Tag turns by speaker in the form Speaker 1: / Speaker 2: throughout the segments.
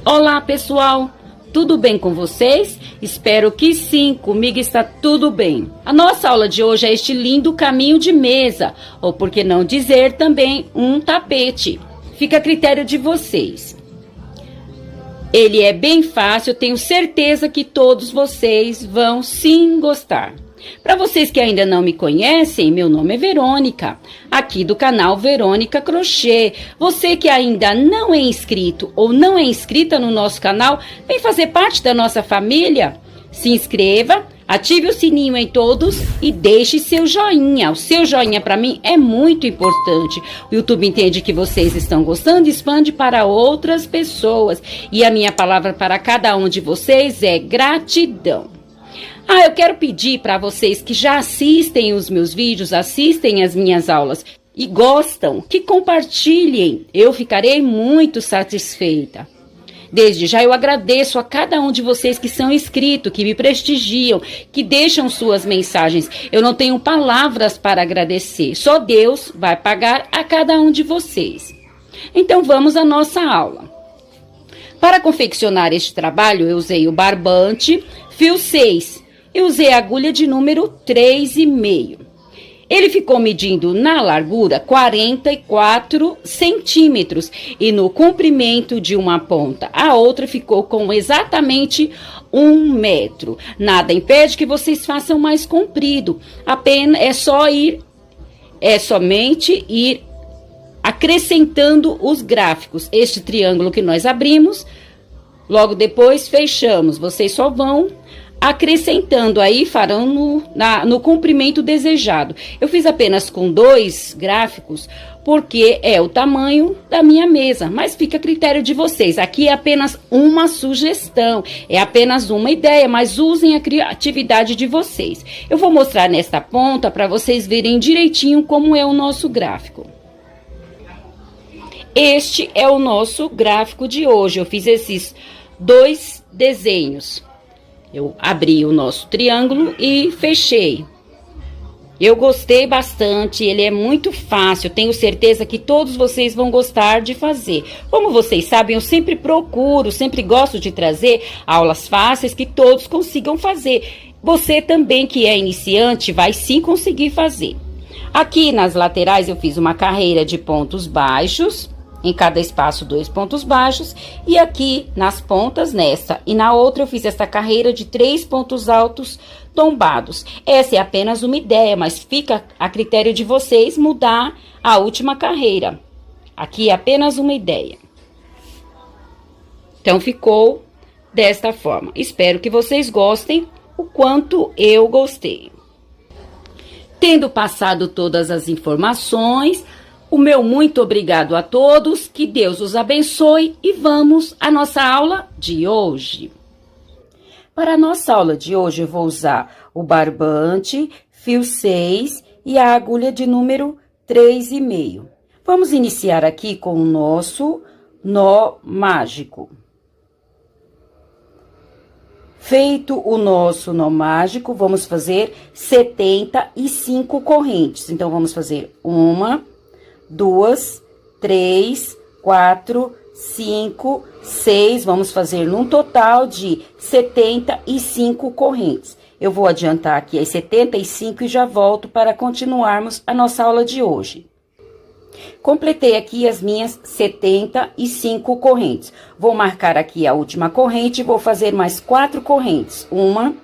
Speaker 1: Olá, pessoal! Tudo bem com vocês? Espero que sim, comigo está tudo bem. A nossa aula de hoje é este lindo caminho de mesa, ou por que não dizer também um tapete. Fica a critério de vocês. Ele é bem fácil, tenho certeza que todos vocês vão sim gostar. Para vocês que ainda não me conhecem, meu nome é Verônica, aqui do canal Verônica Crochê. Você que ainda não é inscrito ou não é inscrita no nosso canal, vem fazer parte da nossa família? Se inscreva, ative o sininho em todos e deixe seu joinha. O seu joinha para mim é muito importante. O YouTube entende que vocês estão gostando e expande para outras pessoas. E a minha palavra para cada um de vocês é gratidão. Eu quero pedir para vocês que já assistem os meus vídeos, assistem as minhas aulas e gostam, que compartilhem. Eu ficarei muito satisfeita. Desde já eu agradeço a cada um de vocês que são inscritos, que me prestigiam, que deixam suas mensagens. Eu não tenho palavras para agradecer. Só Deus vai pagar a cada um de vocês. Então vamos à nossa aula. Para confeccionar este trabalho, eu usei o barbante, fio 6. Eu usei a agulha de número 3,5. Ele ficou medindo na largura 44 centímetros e no comprimento de uma ponta a outra ficou com exatamente 1 metro. Nada impede que vocês façam mais comprido. Apenas é somente ir acrescentando os gráficos. Este triângulo que nós abrimos, logo depois fechamos. Vocês só vão acrescentando aí, farão no comprimento desejado. Eu fiz apenas com 2 gráficos, porque é o tamanho da minha mesa, mas fica a critério de vocês. Aqui é apenas uma sugestão, é apenas uma ideia, mas usem a criatividade de vocês. Eu vou mostrar nesta ponta para vocês verem direitinho como é o nosso gráfico. Este é o nosso gráfico de hoje. Eu fiz esses 2 desenhos. Eu abri o nosso triângulo e fechei. Eu gostei bastante, ele é muito fácil, tenho certeza que todos vocês vão gostar de fazer. Como vocês sabem, eu sempre procuro, sempre gosto de trazer aulas fáceis que todos consigam fazer. Você também que é iniciante vai sim conseguir fazer. Aqui nas laterais eu fiz uma carreira de pontos baixos. Em cada espaço 2 pontos baixos, e aqui nas pontas, nessa e na outra, eu fiz essa carreira de 3 pontos altos tombados. Essa é apenas uma ideia, mas fica a critério de vocês mudar a última carreira. Aqui é apenas uma ideia. Então, ficou desta forma. Espero que vocês gostem o quanto eu gostei. Tendo passado todas as informações, o meu muito obrigado a todos, que Deus os abençoe e vamos à nossa aula de hoje. Para a nossa aula de hoje eu vou usar o barbante, fio 6 e a agulha de número 3,5. Vamos iniciar aqui com o nosso nó mágico. Feito o nosso nó mágico, vamos fazer 75 correntes. Então, vamos fazer 1, 2, 3, 4, 5, 6, vamos fazer num total de 75 correntes. Eu vou adiantar aqui as 75 e já volto para continuarmos a nossa aula de hoje. Completei aqui as minhas 75 correntes. Vou marcar aqui a última corrente e vou fazer mais 4 correntes. 1,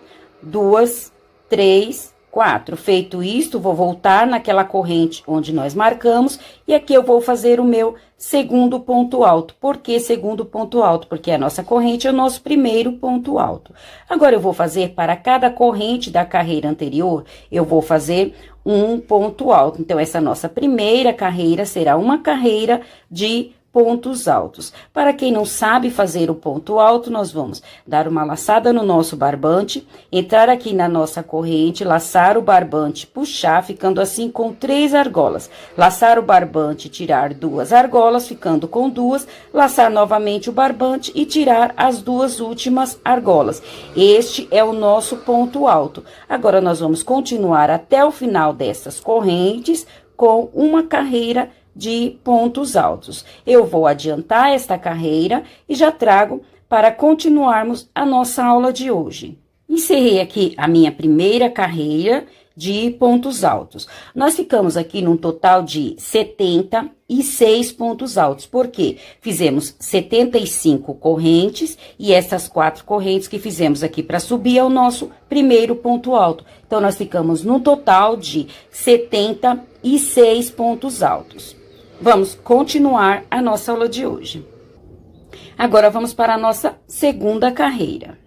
Speaker 1: 2, 3, 4. Feito isto, vou voltar naquela corrente onde nós marcamos e aqui eu vou fazer o meu segundo ponto alto. Por que segundo ponto alto? Porque a nossa corrente é o nosso primeiro ponto alto. Agora, eu vou fazer para cada corrente da carreira anterior, eu vou fazer um ponto alto. Então, essa nossa primeira carreira será uma carreira de pontos altos. Para quem não sabe fazer o ponto alto, nós vamos dar uma laçada no nosso barbante, entrar aqui na nossa corrente, laçar o barbante, puxar, ficando assim com 3 argolas. Laçar o barbante, tirar 2 argolas, ficando com 2, laçar novamente o barbante e tirar as 2 últimas argolas. Este é o nosso ponto alto. Agora, nós vamos continuar até o final dessas correntes com uma carreira de pontos altos. Eu vou adiantar esta carreira e já trago para continuarmos a nossa aula de hoje. Encerrei aqui a minha primeira carreira de pontos altos. Nós ficamos aqui num total de 76 pontos altos, porque fizemos 75 correntes e essas 4 correntes que fizemos aqui para subir é o nosso primeiro ponto alto. Então, nós ficamos num total de 76 pontos altos. Vamos continuar a nossa aula de hoje. Agora, vamos para a nossa segunda carreira.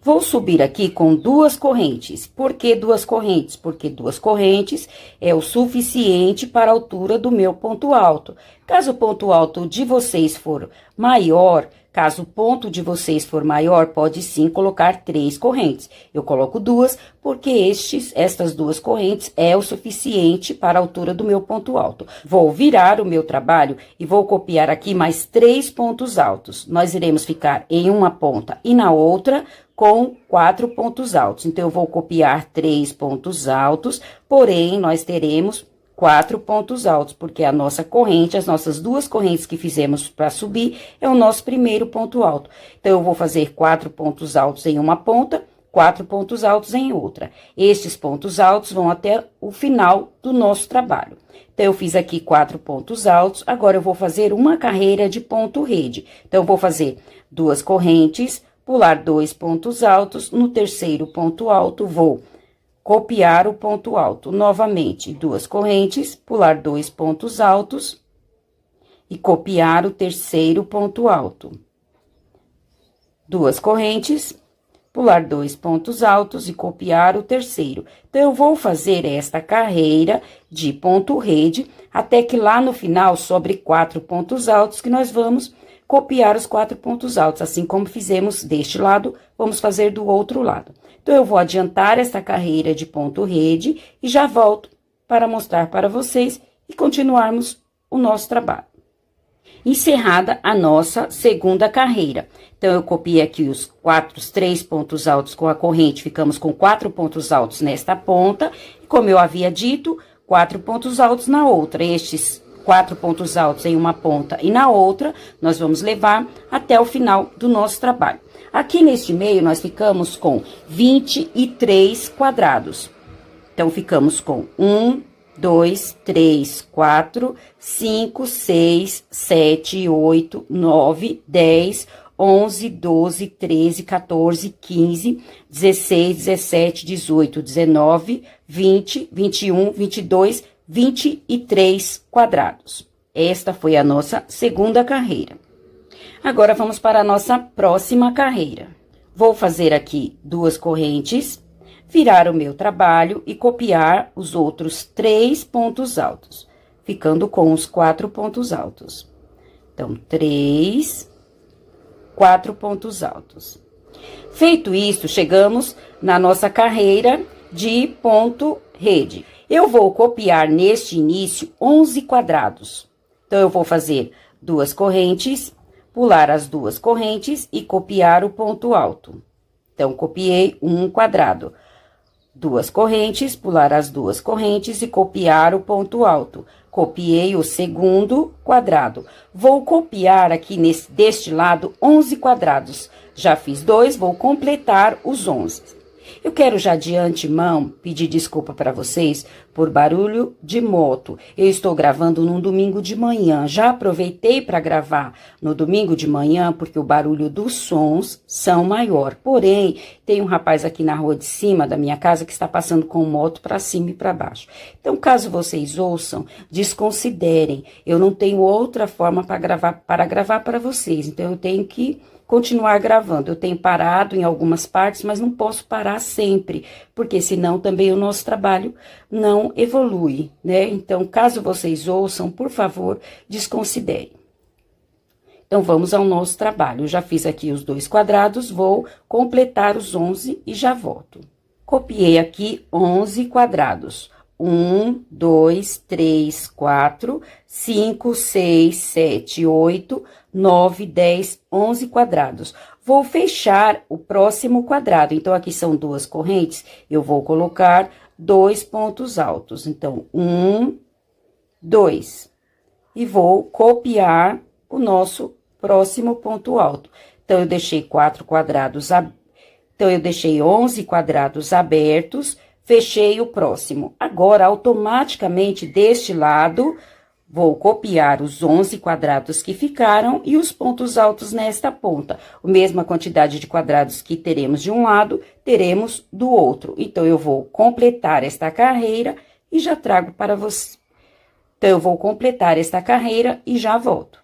Speaker 1: Vou subir aqui com 2 correntes. Por que 2 correntes? Porque 2 correntes é o suficiente para a altura do meu ponto alto. Caso o ponto alto de vocês for maior, caso o ponto de vocês for maior, pode sim colocar 3 correntes. Eu coloco 2 porque estas 2 correntes é o suficiente para a altura do meu ponto alto. Vou virar o meu trabalho e vou copiar aqui mais 3 pontos altos. Nós iremos ficar em uma ponta e na outra com 4 pontos altos. Então, eu vou copiar 3 pontos altos, porém, nós teremos 4 pontos altos, porque a nossa corrente, as nossas 2 correntes que fizemos para subir, é o nosso primeiro ponto alto. Então, eu vou fazer 4 pontos altos em uma ponta, 4 pontos altos em outra. Estes pontos altos vão até o final do nosso trabalho. Então, eu fiz aqui 4 pontos altos, agora eu vou fazer uma carreira de ponto rede. Então, eu vou fazer 2 correntes, pular 2 pontos altos, no terceiro ponto alto, vou copiar o ponto alto. Novamente, 2 correntes, pular 2 pontos altos e copiar o terceiro ponto alto. 2 correntes, pular 2 pontos altos e copiar o terceiro. Então, eu vou fazer esta carreira de ponto rede, até que lá no final sobre 4 pontos altos, que nós vamos copiar os 4 pontos altos, assim como fizemos deste lado, vamos fazer do outro lado. Então, eu vou adiantar esta carreira de ponto rede e já volto para mostrar para vocês e continuarmos o nosso trabalho. Encerrada a nossa segunda carreira. Então, eu copiei aqui os 3 pontos altos com a corrente, ficamos com 4 pontos altos nesta ponta, e como eu havia dito, 4 pontos altos na outra. Estes 4 pontos altos em uma ponta e na outra, nós vamos levar até o final do nosso trabalho. Aqui neste meio, nós ficamos com 23 quadrados. Então, ficamos com 1, 2, 3, 4, 5, 6, 7, 8, 9, 10, 11, 12, 13, 14, 15, 16, 17, 18, 19, 20, 21, 22, 23 quadrados. Esta foi a nossa segunda carreira. Agora, vamos para a nossa próxima carreira. Vou fazer aqui 2 correntes, virar o meu trabalho e copiar os outros 3 pontos altos, ficando com os 4 pontos altos. Então, 3, 4 pontos altos. Feito isso, chegamos na nossa carreira de ponto rede. Eu vou copiar neste início 11 quadrados. Então, eu vou fazer 2 correntes, pular as 2 correntes e copiar o ponto alto. Então, copiei um quadrado. 2 correntes, pular as 2 correntes e copiar o ponto alto. Copiei o segundo quadrado. Vou copiar aqui deste lado 11 quadrados. Já fiz 2, vou completar os 11. Eu quero já de antemão pedir desculpa para vocês por barulho de moto. Eu estou gravando num domingo de manhã. Já aproveitei para gravar no domingo de manhã porque o barulho dos sons são maior. Porém, tem um rapaz aqui na rua de cima da minha casa que está passando com moto para cima e para baixo. Então, caso vocês ouçam, desconsiderem. Eu não tenho outra forma para gravar para vocês. Então, eu tenho que continuar gravando. Eu tenho parado em algumas partes, mas não posso parar sempre, porque senão também o nosso trabalho não evolui, né? Então, caso vocês ouçam, por favor, desconsiderem. Então, vamos ao nosso trabalho. Eu já fiz aqui os 2 quadrados, vou completar os 11 e já volto. Copiei aqui 11 quadrados. 1, 2, 3, 4, 5, 6, 7, 8, 9, 10, 11 quadrados. Vou fechar o próximo quadrado. Então, aqui são 2 correntes, eu vou colocar 2 pontos altos. Então, 1, 2. e vou copiar o nosso próximo ponto alto. Então, eu deixei 11 quadrados abertos, fechei o próximo. Agora, automaticamente, deste lado, vou copiar os 11 quadrados que ficaram e os pontos altos nesta ponta. A mesma quantidade de quadrados que teremos de um lado, teremos do outro. Então, eu vou completar esta carreira e já trago para você. Então, eu vou completar esta carreira e já volto.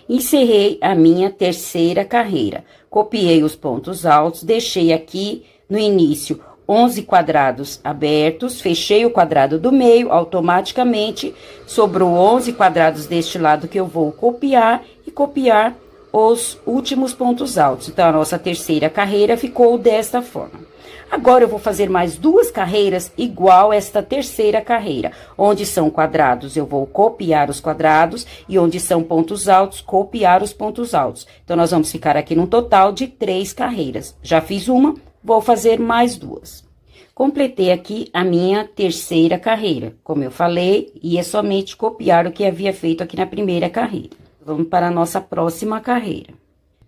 Speaker 1: Encerrei a minha terceira carreira. Copiei os pontos altos, deixei aqui no início 11 quadrados abertos, fechei o quadrado do meio, automaticamente sobrou 11 quadrados deste lado que eu vou copiar e copiar os últimos pontos altos. Então, a nossa terceira carreira ficou desta forma. Agora, eu vou fazer mais duas carreiras igual esta terceira carreira. Onde são quadrados, eu vou copiar os quadrados, e onde são pontos altos, copiar os pontos altos. Então, nós vamos ficar aqui num total de 3 carreiras. Já fiz uma, vou fazer mais duas. Completei aqui a minha terceira carreira. Como eu falei, ia somente copiar o que havia feito aqui na primeira carreira. Vamos para a nossa próxima carreira.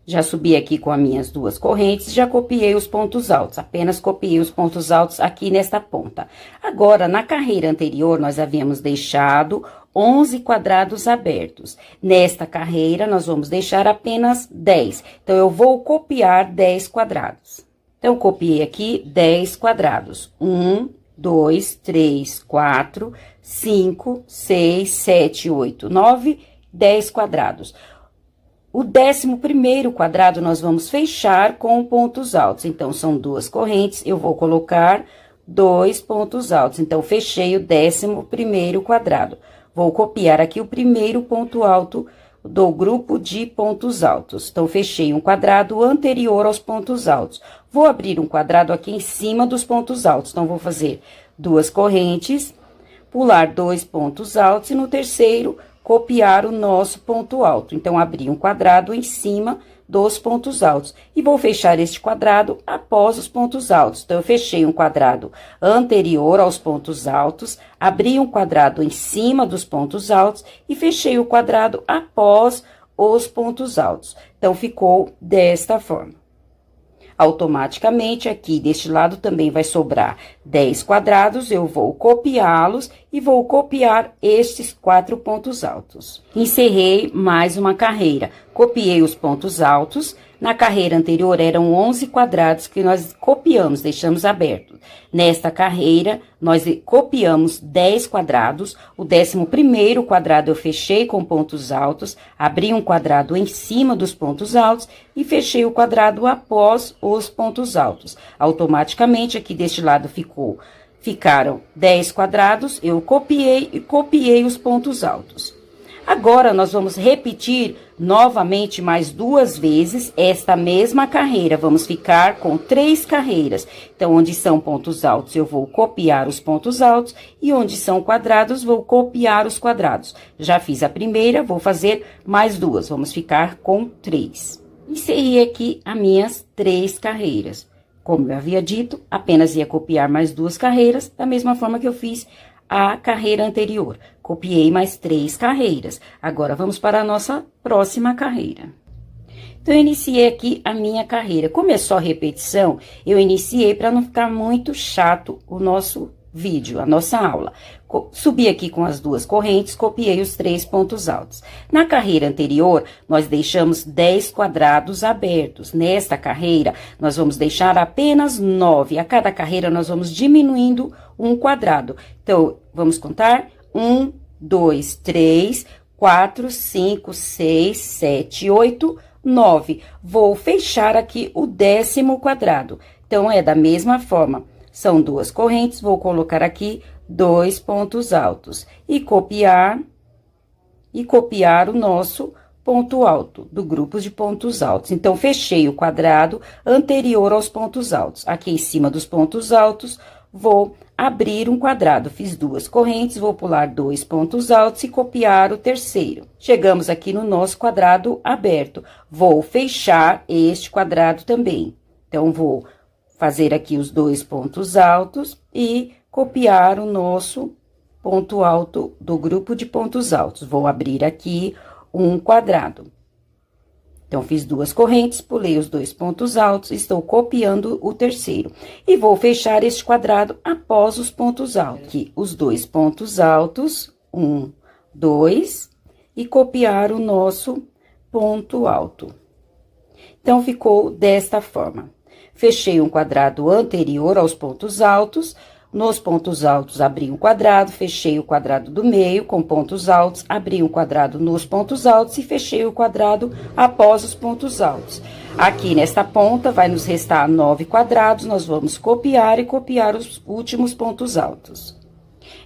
Speaker 1: Já subi aqui com as minhas duas correntes, já copiei os pontos altos, apenas copiei os pontos altos aqui nesta ponta. Agora, na carreira anterior, nós havíamos deixado 11 quadrados abertos. Nesta carreira, nós vamos deixar apenas 10. Então, eu vou copiar 10 quadrados. Então, copiei aqui 10 quadrados. 1, 2, 3, 4, 5, 6, 7, 8, 9, 10 quadrados. O 11º quadrado, nós vamos fechar com pontos altos. Então, são duas correntes, eu vou colocar 2 pontos altos. Então, fechei o 11º quadrado. Vou copiar aqui o primeiro ponto alto do grupo de pontos altos. Então, fechei um quadrado anterior aos pontos altos. Vou abrir um quadrado aqui em cima dos pontos altos. Então, vou fazer duas correntes, pular 2 pontos altos e no terceiro, copiar o nosso ponto alto. Então, abri um quadrado em cima dos pontos altos. E vou fechar este quadrado após os pontos altos. Então, eu fechei um quadrado anterior aos pontos altos, abri um quadrado em cima dos pontos altos e fechei o quadrado após os pontos altos. Então, ficou desta forma. Automaticamente, aqui deste lado também vai sobrar 10 quadrados, eu vou copiá-los e vou copiar estes 4 pontos altos. Encerrei mais uma carreira, copiei os pontos altos. Na carreira anterior, eram 11 quadrados que nós copiamos, deixamos abertos. Nesta carreira, nós copiamos 10 quadrados. O 11º quadrado eu fechei com pontos altos, abri um quadrado em cima dos pontos altos e fechei o quadrado após os pontos altos. Automaticamente, aqui deste lado ficaram 10 quadrados, eu copiei e copiei os pontos altos. Agora, nós vamos repetir novamente mais duas vezes esta mesma carreira. Vamos ficar com 3 carreiras. Então, onde são pontos altos, eu vou copiar os pontos altos. E onde são quadrados, vou copiar os quadrados. Já fiz a primeira, vou fazer mais duas. Vamos ficar com 3. Encerrei aqui as minhas 3 carreiras. Como eu havia dito, apenas ia copiar mais 2 carreiras, da mesma forma que eu fiz a carreira anterior. Copiei mais 3 carreiras. Agora, vamos para a nossa próxima carreira. Então, eu iniciei aqui a minha carreira. Como é só repetição, eu iniciei para não ficar muito chato o nosso vídeo, a nossa aula. Subi aqui com as duas correntes, copiei os 3 pontos altos. Na carreira anterior, nós deixamos 10 quadrados abertos. Nesta carreira, nós vamos deixar apenas 9. A cada carreira, nós vamos diminuindo um quadrado. Então, vamos contar? 1, 2, 3, 4, 5, 6, 7, 8, 9. Vou fechar aqui o 10º quadrado. Então, é da mesma forma. São duas correntes, vou colocar aqui 2 pontos altos. E copiar o nosso ponto alto, do grupo de pontos altos. Então, fechei o quadrado anterior aos pontos altos. Aqui em cima dos pontos altos, vou abrir um quadrado. Fiz duas correntes, vou pular 2 pontos altos e copiar o terceiro. Chegamos aqui no nosso quadrado aberto. Vou fechar este quadrado também. Então, vou fazer aqui os 2 pontos altos e copiar o nosso ponto alto do grupo de pontos altos. Vou abrir aqui um quadrado. Então, fiz 2 correntes, pulei os 2 pontos altos, estou copiando o terceiro. E vou fechar este quadrado após os pontos altos. Aqui, os 2 pontos altos, 1, 2, e copiar o nosso ponto alto. Então, ficou desta forma. Fechei um quadrado anterior aos pontos altos. Nos pontos altos, abri um quadrado, fechei o quadrado do meio com pontos altos, abri um quadrado nos pontos altos e fechei o quadrado após os pontos altos. Aqui nesta ponta, vai nos restar 9 quadrados, nós vamos copiar e copiar os últimos pontos altos.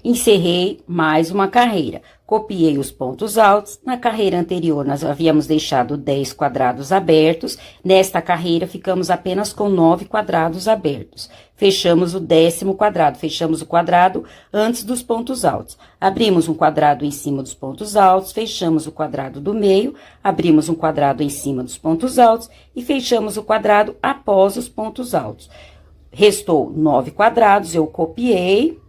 Speaker 1: Encerrei mais uma carreira. Copiei os pontos altos. Na carreira anterior, nós havíamos deixado 10 quadrados abertos. Nesta carreira, ficamos apenas com 9 quadrados abertos. Fechamos o 10º quadrado. Fechamos o quadrado antes dos pontos altos. Abrimos um quadrado em cima dos pontos altos. Fechamos o quadrado do meio. Abrimos um quadrado em cima dos pontos altos. E fechamos o quadrado após os pontos altos. Restou 9 quadrados, eu copiei.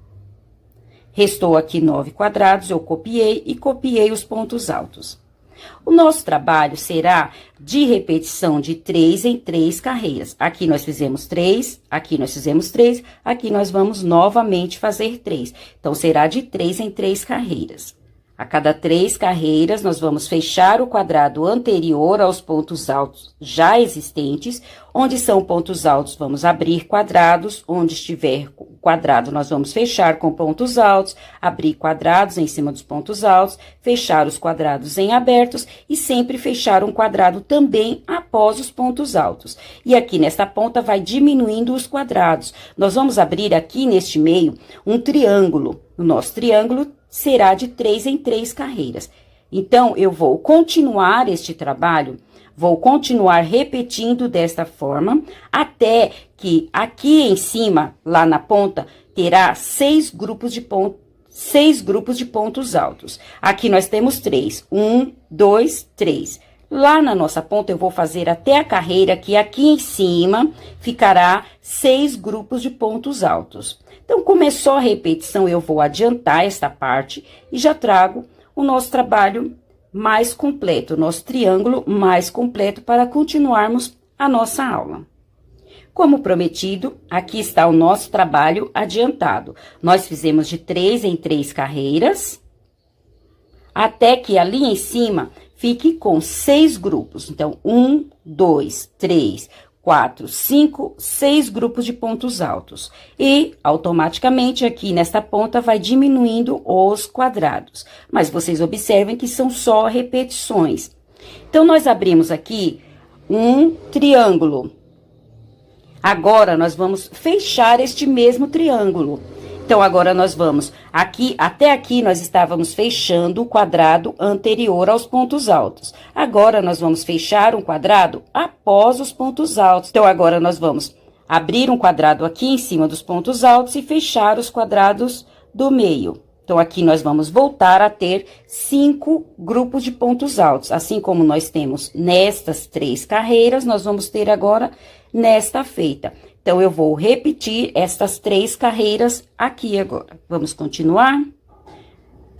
Speaker 1: Restou aqui 9 quadrados, eu copiei e copiei os pontos altos. O nosso trabalho será de repetição de 3 em 3 carreiras. Aqui nós fizemos 3, aqui nós fizemos 3, aqui nós vamos novamente fazer 3. Então, será de 3 em 3 carreiras. A cada 3 carreiras, nós vamos fechar o quadrado anterior aos pontos altos já existentes. Onde são pontos altos, vamos abrir quadrados. Onde estiver quadrado, nós vamos fechar com pontos altos, abrir quadrados em cima dos pontos altos, fechar os quadrados em abertos e sempre fechar um quadrado também após os pontos altos. E aqui nesta ponta vai diminuindo os quadrados. Nós vamos abrir aqui neste meio um triângulo. O nosso triângulo será de 3 em 3 carreiras. Então, eu vou continuar este trabalho, vou continuar repetindo desta forma, até que aqui em cima, lá na ponta, terá 6 grupos de pontos altos. Aqui nós temos 3. 1, 2, 3. Lá na nossa ponta, eu vou fazer até a carreira, que aqui em cima ficará 6 grupos de pontos altos. Então, como é só repetição, eu vou adiantar esta parte e já trago o nosso trabalho mais completo, o nosso triângulo mais completo para continuarmos a nossa aula. Como prometido, aqui está o nosso trabalho adiantado. Nós fizemos de 3 em 3 carreiras, até que ali em cima fique com 6 grupos. Então, 1, 2, 3, 4, 5, 6 grupos de pontos altos. E, automaticamente, aqui nesta ponta, vai diminuindo os quadrados. Mas vocês observem que são só repetições. Então, nós abrimos aqui um triângulo. Agora, nós vamos fechar este mesmo triângulo. Então, agora nós vamos aqui, até aqui nós estávamos fechando o quadrado anterior aos pontos altos. Agora, nós vamos fechar um quadrado após os pontos altos. Então, agora nós vamos abrir um quadrado aqui em cima dos pontos altos e fechar os quadrados do meio. Então, aqui nós vamos voltar a ter 5 grupos de pontos altos. Assim como nós temos nestas 3 carreiras, nós vamos ter agora nesta feita. Então, eu vou repetir estas 3 carreiras aqui agora. Vamos continuar?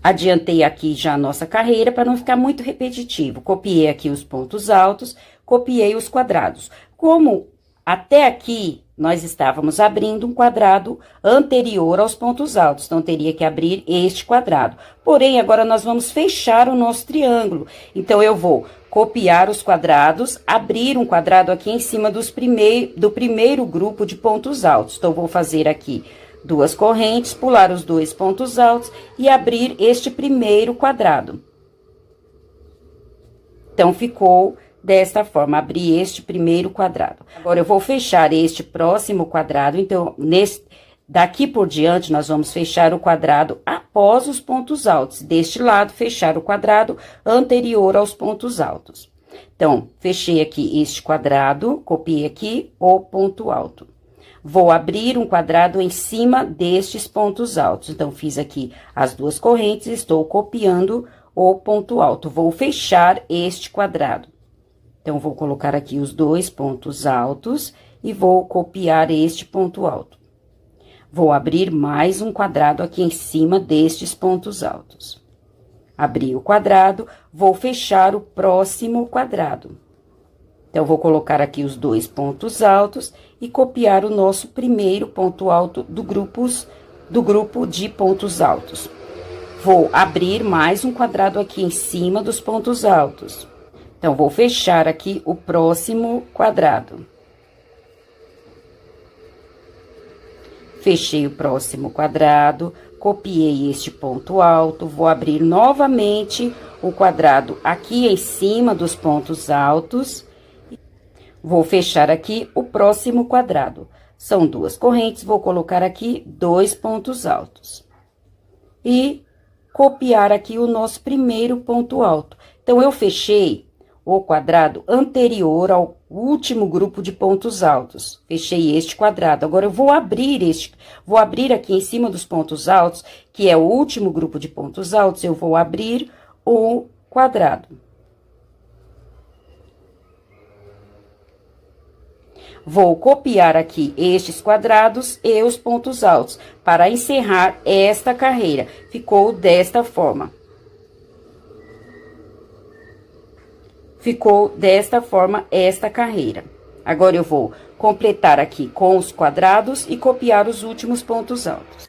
Speaker 1: Adiantei aqui já a nossa carreira para não ficar muito repetitivo. Copiei aqui os pontos altos, copiei os quadrados. Como até aqui nós estávamos abrindo um quadrado anterior aos pontos altos, então teria que abrir este quadrado. Porém, agora nós vamos fechar o nosso triângulo. Então, eu vou copiar os quadrados, abrir um quadrado aqui em cima do primeiro grupo de pontos altos. Então, vou fazer aqui 2 correntes, pular os 2 pontos altos e abrir este primeiro quadrado. Então, ficou desta forma, abri este primeiro quadrado. Agora, eu vou fechar este próximo quadrado, então, daqui por diante, nós vamos fechar o quadrado após os pontos altos. Deste lado, fechar o quadrado anterior aos pontos altos. Então, fechei aqui este quadrado, copiei aqui o ponto alto. Vou abrir um quadrado em cima destes pontos altos. Então, fiz aqui as 2 correntes, estou copiando o ponto alto. Vou fechar este quadrado. Então, vou colocar aqui os 2 pontos altos e vou copiar este ponto alto. Vou abrir mais um quadrado aqui em cima destes pontos altos. Abri o quadrado, vou fechar o próximo quadrado. Então, vou colocar aqui os dois pontos altos e copiar o nosso primeiro ponto alto do grupo de pontos altos. Vou abrir mais um quadrado aqui em cima dos pontos altos. Então, vou fechar aqui o próximo quadrado. Fechei o próximo quadrado, copiei este ponto alto, vou abrir novamente o quadrado aqui em cima dos pontos altos. Vou fechar aqui o próximo quadrado. São duas correntes, vou colocar aqui dois pontos altos. E copiar aqui o nosso primeiro ponto alto. Então, eu fechei o quadrado anterior ao último grupo de pontos altos. Fechei este quadrado. Agora, eu vou abrir aqui em cima dos pontos altos, que é o último grupo de pontos altos, eu vou abrir o quadrado. Vou copiar aqui estes quadrados e os pontos altos, para encerrar esta carreira. Ficou desta forma. Ficou desta forma esta carreira. Agora, eu vou completar aqui com os quadrados e copiar os últimos pontos altos.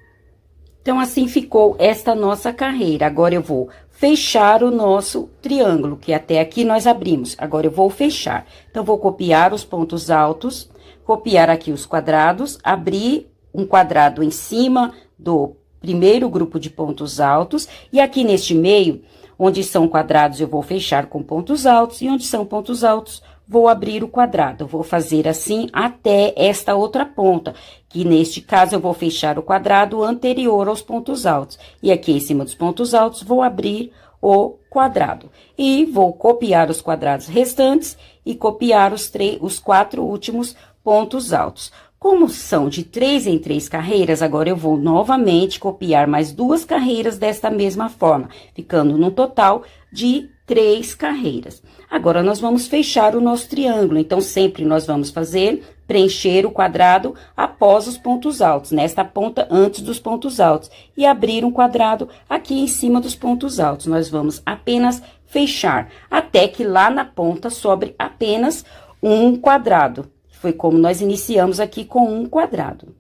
Speaker 1: Então, assim ficou esta nossa carreira. Agora, eu vou fechar o nosso triângulo, que até aqui nós abrimos. Agora, eu vou fechar. Então, vou copiar os pontos altos, copiar aqui os quadrados, abrir um quadrado em cima do primeiro grupo de pontos altos. E aqui neste meio, onde são quadrados, eu vou fechar com pontos altos. E onde são pontos altos, vou abrir o quadrado. Eu vou fazer assim até esta outra ponta, que neste caso eu vou fechar o quadrado anterior aos pontos altos. E aqui em cima dos pontos altos, vou abrir o quadrado. E vou copiar os quadrados restantes e copiar os quatro últimos pontos altos. Como são de 3 em 3 carreiras, agora eu vou novamente copiar mais duas carreiras desta mesma forma, ficando no total de 3 carreiras. Agora, nós vamos fechar o nosso triângulo. Então, sempre nós vamos preencher o quadrado após os pontos altos, nesta ponta antes dos pontos altos, e abrir um quadrado aqui em cima dos pontos altos. Nós vamos apenas fechar, até que lá na ponta sobre apenas um quadrado. Foi como nós iniciamos aqui com um quadrado.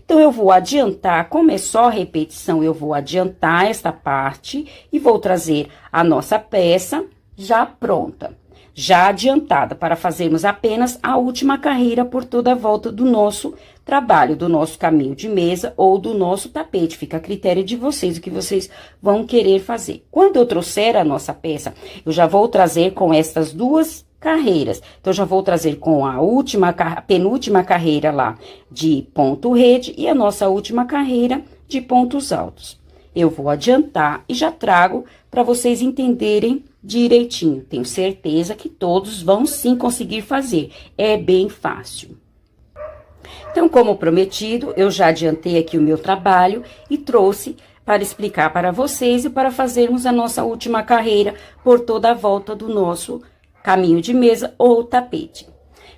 Speaker 1: Então, eu vou adiantar, como é só repetição, eu vou adiantar esta parte e vou trazer a nossa peça já pronta, já adiantada, para fazermos apenas a última carreira por toda a volta do nosso trabalho, do nosso caminho de mesa ou do nosso tapete. Fica a critério de vocês, o que vocês vão querer fazer. Quando eu trouxer a nossa peça, eu já vou trazer com estas duas carreiras. Então, já vou trazer com a penúltima carreira lá de ponto rede e a nossa última carreira de pontos altos. Eu vou adiantar e já trago para vocês entenderem direitinho. Tenho certeza que todos vão sim conseguir fazer. É bem fácil. Então, como prometido, eu já adiantei aqui o meu trabalho e trouxe para explicar para vocês e para fazermos a nossa última carreira por toda a volta do nosso caminho de mesa ou tapete.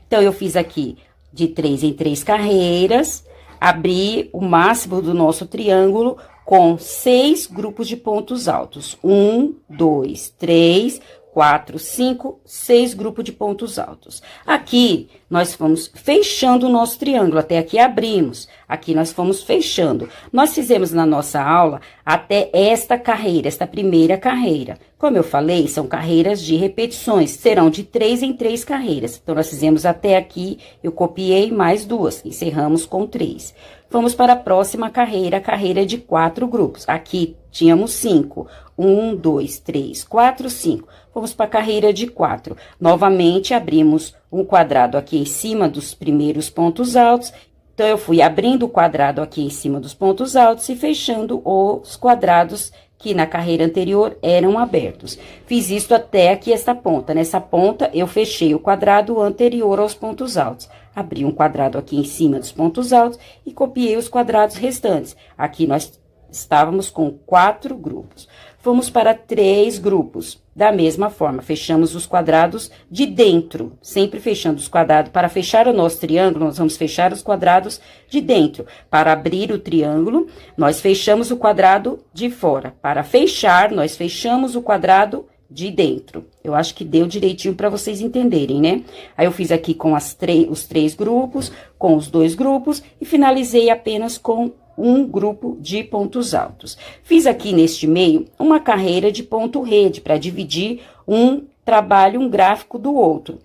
Speaker 1: Então, eu fiz aqui de 3 em 3 carreiras, abri o máximo do nosso triângulo com 6 grupos de pontos altos. 1, 2, 3, 4, 5, 6 grupos de pontos altos. Aqui, nós fomos fechando o nosso triângulo, até aqui abrimos, aqui nós fomos fechando. Nós fizemos na nossa aula até esta carreira, esta primeira carreira. Como eu falei, são carreiras de repetições, serão de 3 em 3 carreiras. Então, nós fizemos até aqui, eu copiei mais duas, encerramos com 3. Vamos para a próxima carreira, a carreira de 4 grupos. Aqui, tínhamos 5. 1, 2, 3, 4, 5. Vamos para a carreira de 4. Novamente, abrimos um quadrado aqui em cima dos primeiros pontos altos. Então, eu fui abrindo o quadrado aqui em cima dos pontos altos e fechando os quadrados que na carreira anterior eram abertos. Fiz isso até aqui esta ponta. Nessa ponta, eu fechei o quadrado anterior aos pontos altos. Abri um quadrado aqui em cima dos pontos altos e copiei os quadrados restantes. Aqui nós estávamos com 4 grupos. vamos para 3 grupos. Da mesma forma, fechamos os quadrados de dentro, sempre fechando os quadrados. Para fechar o nosso triângulo, nós vamos fechar os quadrados de dentro. Para abrir o triângulo, nós fechamos o quadrado de fora. Para fechar, nós fechamos o quadrado de dentro. Eu acho que deu direitinho para vocês entenderem, né? Aí, eu fiz aqui com os 3 grupos, com os 2 grupos, e finalizei apenas com um grupo de pontos altos. Fiz aqui neste meio uma carreira de ponto rede para dividir um trabalho, um gráfico do outro.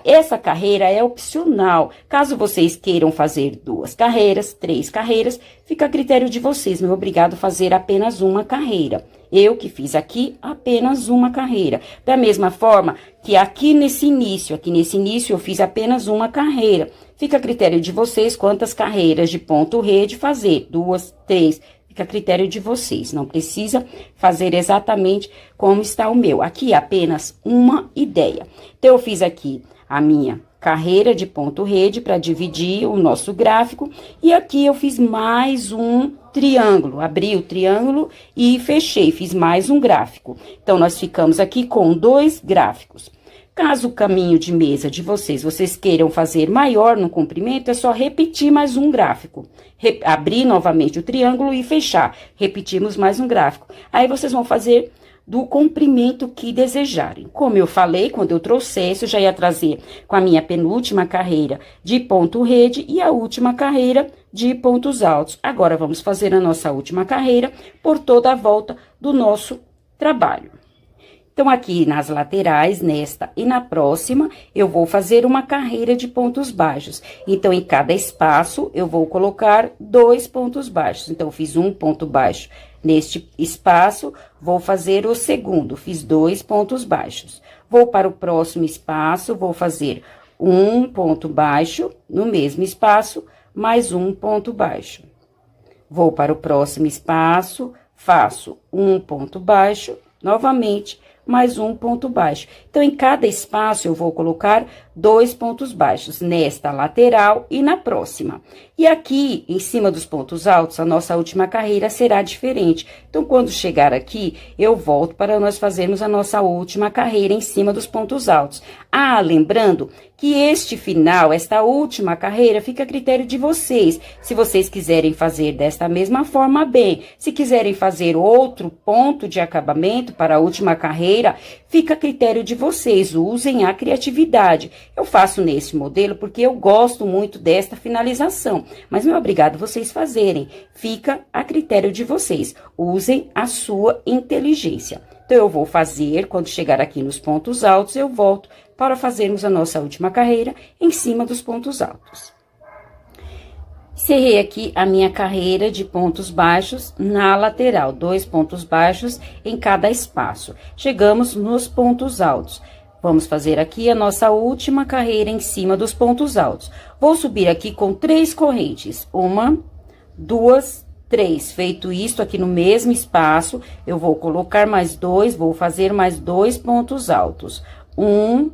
Speaker 1: Essa carreira é opcional. Caso vocês queiram fazer 2 carreiras, 3 carreiras, fica a critério de vocês. Não é obrigado a fazer apenas uma carreira. Eu que fiz aqui apenas uma carreira. Da mesma forma que aqui nesse início eu fiz apenas uma carreira. Fica a critério de vocês quantas carreiras de ponto rede fazer. 2, 3, fica a critério de vocês. Não precisa fazer exatamente como está o meu. Aqui apenas uma ideia. Então, eu fiz aqui a minha carreira de ponto rede para dividir o nosso gráfico. E aqui eu fiz mais um triângulo. Abri o triângulo e fechei, fiz mais um gráfico. Então, nós ficamos aqui com 2 gráficos. Caso o caminho de mesa de vocês queiram fazer maior no comprimento, é só repetir mais um gráfico. Abrir novamente o triângulo e fechar. Repetimos mais um gráfico. Aí, vocês vão fazer do comprimento que desejarem. Como eu falei, quando eu trouxesse, eu já ia trazer com a minha penúltima carreira de ponto rede e a última carreira de pontos altos. Agora, vamos fazer a nossa última carreira por toda a volta do nosso trabalho. Então, aqui nas laterais, nesta e na próxima, eu vou fazer uma carreira de pontos baixos. Então, em cada espaço, eu vou colocar 2 pontos baixos. Então, eu fiz um ponto baixo neste espaço, vou fazer o segundo, fiz 2 pontos baixos. Vou para o próximo espaço, vou fazer um ponto baixo no mesmo espaço, mais um ponto baixo. Vou para o próximo espaço, faço um ponto baixo, novamente, mais um ponto baixo. Então, em cada espaço, eu vou colocar 2 pontos baixos, nesta lateral e na próxima. E aqui, em cima dos pontos altos, a nossa última carreira será diferente. Então, quando chegar aqui, eu volto para nós fazermos a nossa última carreira em cima dos pontos altos. Lembrando que este final, esta última carreira, fica a critério de vocês. Se vocês quiserem fazer desta mesma forma, bem. Se quiserem fazer outro ponto de acabamento para a última carreira, fica a critério de vocês. Usem a criatividade. Eu faço nesse modelo porque eu gosto muito desta finalização, mas não é obrigado vocês fazerem. Fica a critério de vocês. Usem a sua inteligência. Então, eu vou fazer, quando chegar aqui nos pontos altos, eu volto para fazermos a nossa última carreira em cima dos pontos altos. Encerrei aqui a minha carreira de pontos baixos na lateral, 2 pontos baixos em cada espaço. Chegamos nos pontos altos. Vamos fazer aqui a nossa última carreira em cima dos pontos altos. Vou subir aqui com 3 correntes. 1, 2, 3. Feito isto aqui no mesmo espaço, eu vou colocar mais 2, vou fazer mais 2 pontos altos. 1,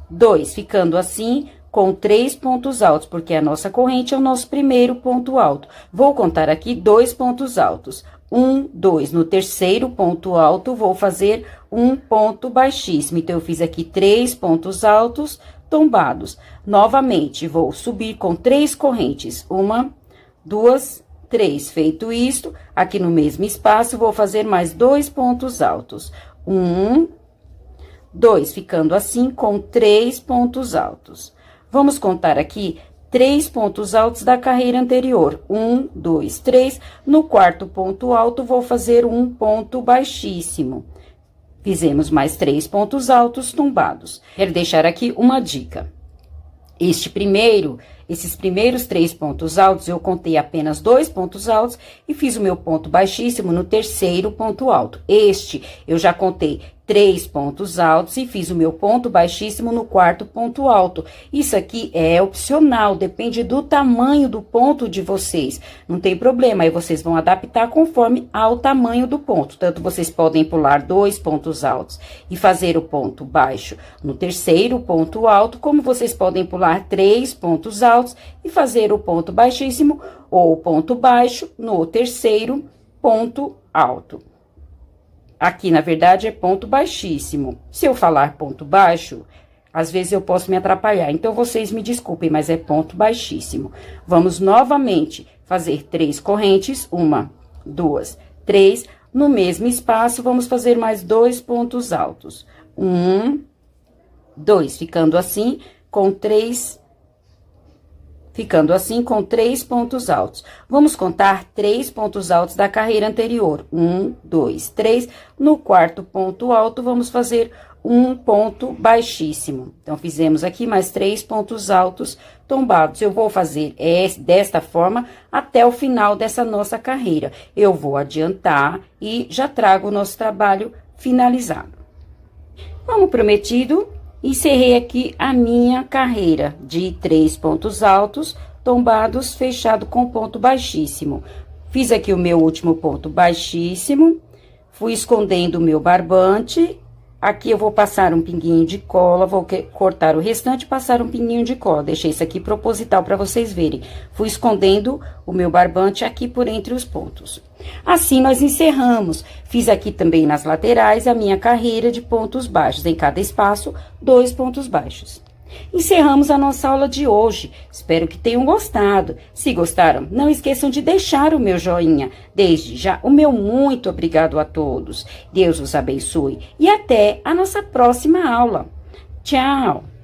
Speaker 1: 2, ficando assim com 3 pontos altos, porque a nossa corrente é o nosso primeiro ponto alto. Vou contar aqui 2 pontos altos. 1, 2. No terceiro ponto alto, vou fazer um ponto baixíssimo. Então, eu fiz aqui 3 pontos altos tombados. Novamente, vou subir com 3 correntes. 1, 2, 3. Feito isto, aqui no mesmo espaço, vou fazer mais 2 pontos altos. 1, 2, ficando assim com 3 pontos altos. Vamos contar aqui 3 pontos altos da carreira anterior. 1, 2, 3. No quarto ponto alto, vou fazer um ponto baixíssimo. Fizemos mais 3 pontos altos tombados. Quero deixar aqui uma dica. Esses primeiros 3 pontos altos, eu contei apenas 2 pontos altos e fiz o meu ponto baixíssimo no terceiro ponto alto. Eu já contei 3 pontos altos e fiz o meu ponto baixíssimo no quarto ponto alto. Isso aqui é opcional, depende do tamanho do ponto de vocês. Não tem problema, aí vocês vão adaptar conforme ao tamanho do ponto. Tanto vocês podem pular 2 pontos altos e fazer o ponto baixo no terceiro ponto alto, como vocês podem pular 3 pontos altos e fazer o ponto baixíssimo ou o ponto baixo no terceiro ponto alto. Aqui, na verdade, é ponto baixíssimo. Se eu falar ponto baixo, às vezes eu posso me atrapalhar. Então, vocês me desculpem, mas é ponto baixíssimo. Vamos novamente fazer 3 correntes. 1, 2, 3. No mesmo espaço, vamos fazer mais 2 pontos altos. 1, 2, ficando assim com 3 pontos altos. Vamos contar 3 pontos altos da carreira anterior. 1, 2, 3. No quarto ponto alto, vamos fazer um ponto baixíssimo. Então, fizemos aqui mais 3 pontos altos tombados. Eu vou fazer desta forma até o final dessa nossa carreira. Eu vou adiantar e já trago o nosso trabalho finalizado. Como prometido, encerrei aqui a minha carreira de 3 pontos altos, tombados, fechado com ponto baixíssimo. Fiz aqui o meu último ponto baixíssimo, fui escondendo o meu barbante. Aqui eu vou passar um pinguinho de cola, vou cortar o restante e passar um pinguinho de cola. Deixei isso aqui proposital para vocês verem. Fui escondendo o meu barbante aqui por entre os pontos. Assim, nós encerramos. Fiz aqui também nas laterais a minha carreira de pontos baixos. Em cada espaço, 2 pontos baixos. Encerramos a nossa aula de hoje. Espero que tenham gostado. Se gostaram, não esqueçam de deixar o meu joinha. Desde já, o meu muito obrigado a todos. Deus os abençoe e até a nossa próxima aula. Tchau!